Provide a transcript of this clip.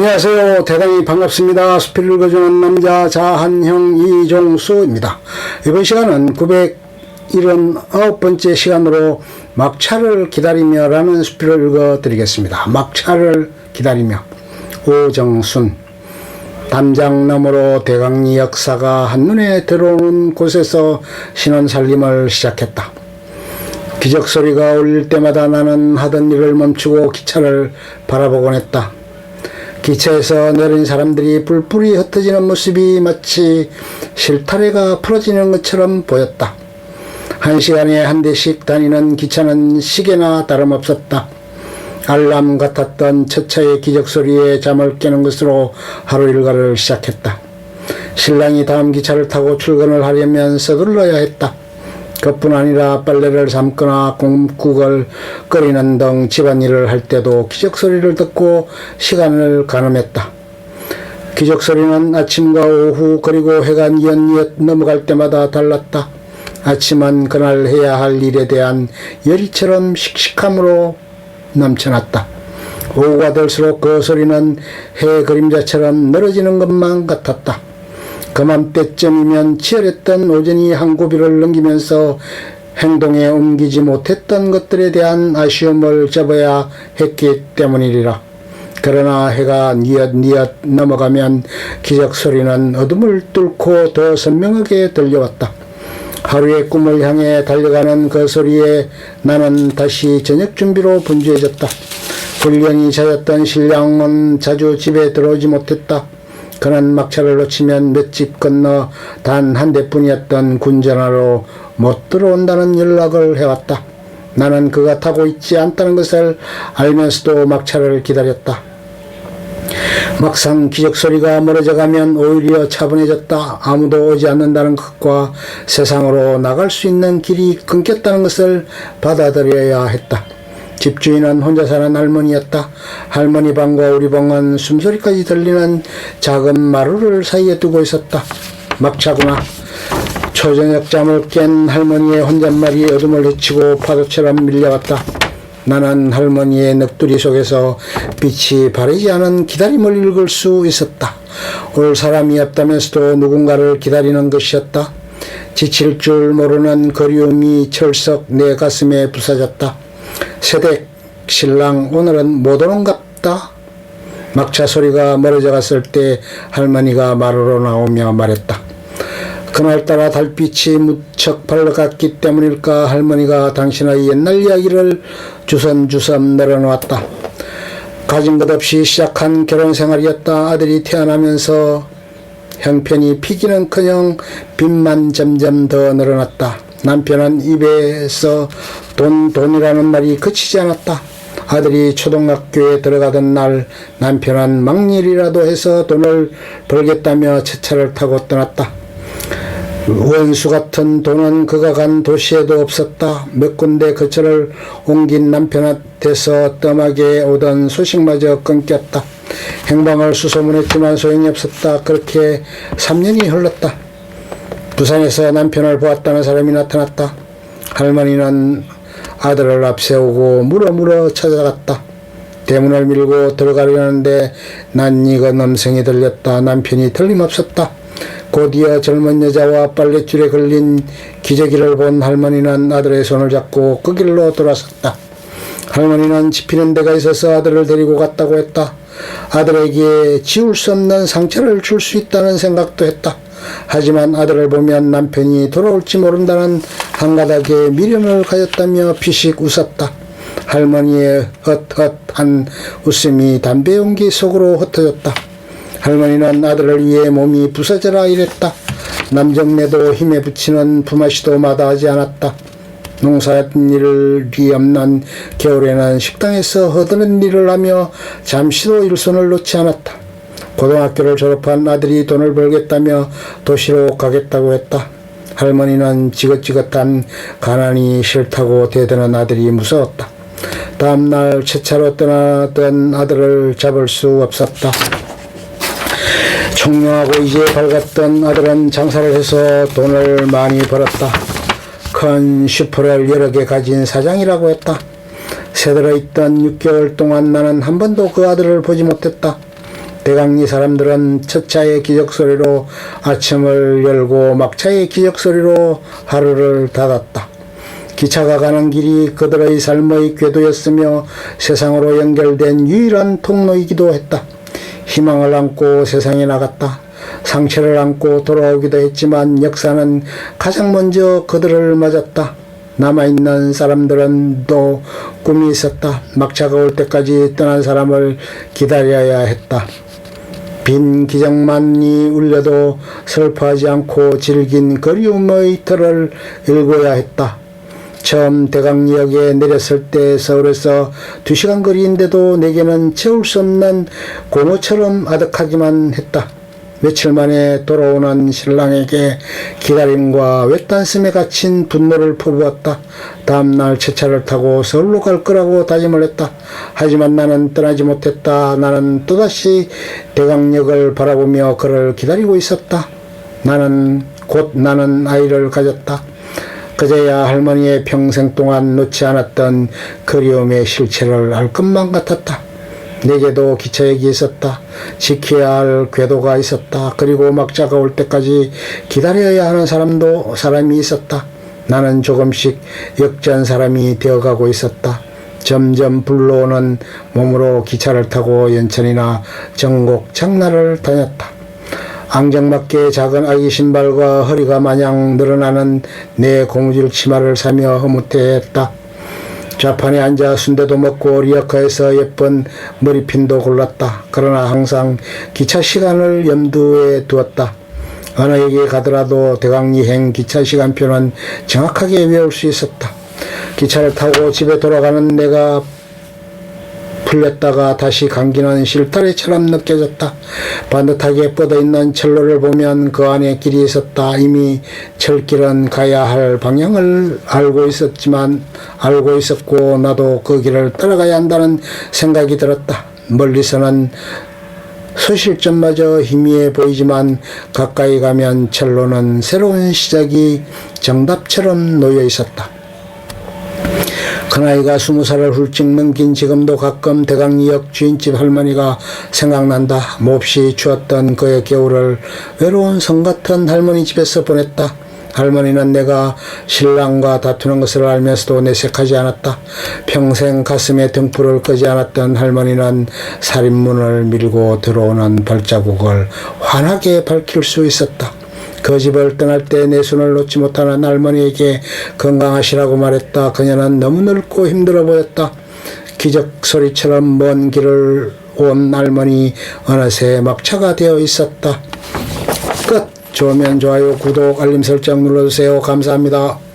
안녕하세요. 대단히 반갑습니다. 수필을 읽어주는 남자 자한형 이종수입니다. 이번 시간은 979번째 시간으로 막차를 기다리며 라는 수필을 읽어드리겠습니다. 막차를 기다리며. 오정순. 담장 너머로 대강리 역사가 한눈에 들어오는 곳에서 신혼살림을 시작했다. 기적소리가 울릴 때마다 나는 하던 일을 멈추고 기차를 바라보곤 했다. 기차에서 내린 사람들이 뿔뿔이 흩어지는 모습이 마치 실타래가 풀어지는 것처럼 보였다. 한 시간에 한 대씩 다니는 기차는 시계나 다름없었다. 알람 같았던 첫 차의 기적소리에 잠을 깨는 것으로 하루 일과를 시작했다. 신랑이 다음 기차를 타고 출근을 하려면 서둘러야 했다. 그뿐 아니라 빨래를 삶거나 국을 끓이는 등 집안일을 할 때도 기적소리를 듣고 시간을 가늠했다. 기적소리는 아침과 오후 그리고 해가 뉘엿뉘엿 넘어갈 때마다 달랐다. 아침은 그날 해야 할 일에 대한 열의처럼 씩씩함으로 넘쳐났다. 오후가 될수록 그 소리는 해 그림자처럼 늘어지는 것만 같았다. 그맘때쯤이면 치열했던 오전이 한 고비를 넘기면서 행동에 옮기지 못했던 것들에 대한 아쉬움을 접어야 했기 때문이리라. 그러나 해가 뉘엿뉘엿 넘어가면 기적소리는 어둠을 뚫고 더 선명하게 들려왔다. 하루의 꿈을 향해 달려가는 그 소리에 나는 다시 저녁 준비로 분주해졌다. 훈련이 잦았던 신랑은 자주 집에 들어오지 못했다. 그는 막차를 놓치면 몇 집 건너 단 한 대뿐이었던 군전화로 못 들어온다는 연락을 해왔다. 나는 그가 타고 있지 않다는 것을 알면서도 막차를 기다렸다. 막상 기적소리가 멀어져가면 오히려 차분해졌다. 아무도 오지 않는다는 것과 세상으로 나갈 수 있는 길이 끊겼다는 것을 받아들여야 했다. 집주인은 혼자 사는 할머니였다. 할머니 방과 우리 방은 숨소리까지 들리는 작은 마루를 사이에 두고 있었다. 막차구나. 초저녁 잠을 깬 할머니의 혼잣말이 어둠을 헤치고 파도처럼 밀려왔다. 나는 할머니의 넋두리 속에서 빛이 바래지 않은 기다림을 읽을 수 있었다. 올 사람이 없다면서도 누군가를 기다리는 것이었다. 지칠 줄 모르는 그리움이 철썩 내 가슴에 부서졌다. 새댁 신랑 오늘은 못 오는갑다. 막차 소리가 멀어져 갔을 때 할머니가 마루로 나오며 말했다. 그날따라 달빛이 무척 밝았기 때문일까 할머니가 당신의 옛날 이야기를 주섬주섬 늘어놓았다. 가진 것 없이 시작한 결혼생활이었다. 아들이 태어나면서 형편이 피기는커녕 빚만 점점 더 늘어났다. 남편은 입에서 돈이라는 말이 그치지 않았다. 아들이 초등학교에 들어가던 날 남편은 막일이라도 해서 돈을 벌겠다며 첫 차를 타고 떠났다. 원수 같은 돈은 그가 간 도시에도 없었다. 몇 군데 거처를 옮긴 남편한테서 뜸하게 오던 소식마저 끊겼다. 행방을 수소문했지만 소용이 없었다. 그렇게 3년이 흘렀다. 부산에서 남편을 보았다는 사람이 나타났다. 할머니는 아들을 앞세우고 물어 찾아갔다. 대문을 밀고 들어가려는데 낯익은 음성이 들렸다. 남편이 틀림없었다. 곧이어 젊은 여자와 빨랫줄에 걸린 기저귀를 본 할머니는 아들의 손을 잡고 그 길로 돌아섰다. 할머니는 지피는 데가 있어서 아들을 데리고 갔다고 했다. 아들에게 지울 수 없는 상처를 줄 수 있다는 생각도 했다. 하지만 아들을 보면 남편이 돌아올지 모른다는 한 가닥의 미련을 가졌다며 피식 웃었다. 할머니의 헛헛한 웃음이 담배 용기 속으로 흩어졌다. 할머니는 아들을 위해 몸이 부서져라 이랬다. 남정네도 힘에 붙이는 부마시도 마다하지 않았다. 농사일이 없는 겨울에는 식당에서 허드렛 일을 하며 잠시도 일손을 놓지 않았다. 고등학교를 졸업한 아들이 돈을 벌겠다며 도시로 가겠다고 했다. 할머니는 지긋지긋한 가난이 싫다고 대드는 아들이 무서웠다. 다음날 첫 차로 떠나던 아들을 잡을 수 없었다. 총명하고 이제 밝았던 아들은 장사를 해서 돈을 많이 벌었다. 큰 슈퍼를 여러 개 가진 사장이라고 했다. 새들어 있던 6개월 동안 나는 한 번도 그 아들을 보지 못했다. 대강리 사람들은 첫차의 기적소리로 아침을 열고 막차의 기적소리로 하루를 닫았다. 기차가 가는 길이 그들의 삶의 궤도였으며 세상으로 연결된 유일한 통로이기도 했다. 희망을 안고 세상에 나갔다. 상처를 안고 돌아오기도 했지만 역사는 가장 먼저 그들을 맞았다. 남아있는 사람들은 또 꿈이 있었다. 막차가 올 때까지 떠난 사람을 기다려야 했다. 빈 기적만이 울려도 슬퍼하지 않고 질긴 그리움의 틀을 읽어야 했다. 처음 대강역에 내렸을 때 서울에서 2시간 거리인데도 내게는 채울 수 없는 고모처럼 아득하기만 했다. 며칠 만에 돌아오는 신랑에게 기다림과 외딴섬에 갇힌 분노를 퍼부었다. 다음날 첫차를 타고 서울로 갈 거라고 다짐을 했다. 하지만 나는 떠나지 못했다. 나는 또다시 대강역을 바라보며 그를 기다리고 있었다. 나는 아이를 가졌다. 그제야 할머니의 평생 동안 놓지 않았던 그리움의 실체를 알 것만 같았다. 내게도 기차역이 있었다. 지켜야 할 궤도가 있었다. 그리고 막차가 올 때까지 기다려야 하는 사람이 있었다. 나는 조금씩 역전 사람이 되어가고 있었다. 점점 불러오는 몸으로 기차를 타고 연천이나 전곡, 장나를 다녔다. 앙증맞게 작은 아기 신발과 허리가 마냥 늘어나는 내 고무줄 치마를 사며 흐뭇해했다. 좌판에 앉아 순대도 먹고 리어카에서 예쁜 머리핀도 골랐다. 그러나 항상 기차 시간을 염두에 두었다. 어느에게 가더라도 대강리행 기차 시간표는 정확하게 외울 수 있었다. 기차를 타고 집에 돌아가는 내가 풀렸다가 다시 감기는 실타래처럼 느껴졌다. 반듯하게 뻗어있는 철로를 보면 그 안에 길이 있었다. 이미 철길은 가야 할 방향을 알고 있었고 나도 그 길을 따라가야 한다는 생각이 들었다. 멀리서는 소실점마저 희미해 보이지만 가까이 가면 철로는 새로운 시작이 정답처럼 놓여 있었다. 큰아이가 20살을 훌쩍 넘긴 지금도 가끔 대강리역 주인집 할머니가 생각난다. 몹시 추웠던 그의 겨울을 외로운 성 같은 할머니 집에서 보냈다. 할머니는 내가 신랑과 다투는 것을 알면서도 내색하지 않았다. 평생 가슴에 등불을 끄지 않았던 할머니는 살인문을 밀고 들어오는 발자국을 환하게 밝힐 수 있었다. 그 집을 떠날 때 내 손을 놓지 못하는 할머니에게 건강하시라고 말했다. 그녀는 너무 늙고 힘들어 보였다. 기적 소리처럼 먼 길을 온 할머니 어느새 막차가 되어 있었다. 끝. 좋으면 좋아요, 구독, 알림 설정 눌러주세요. 감사합니다.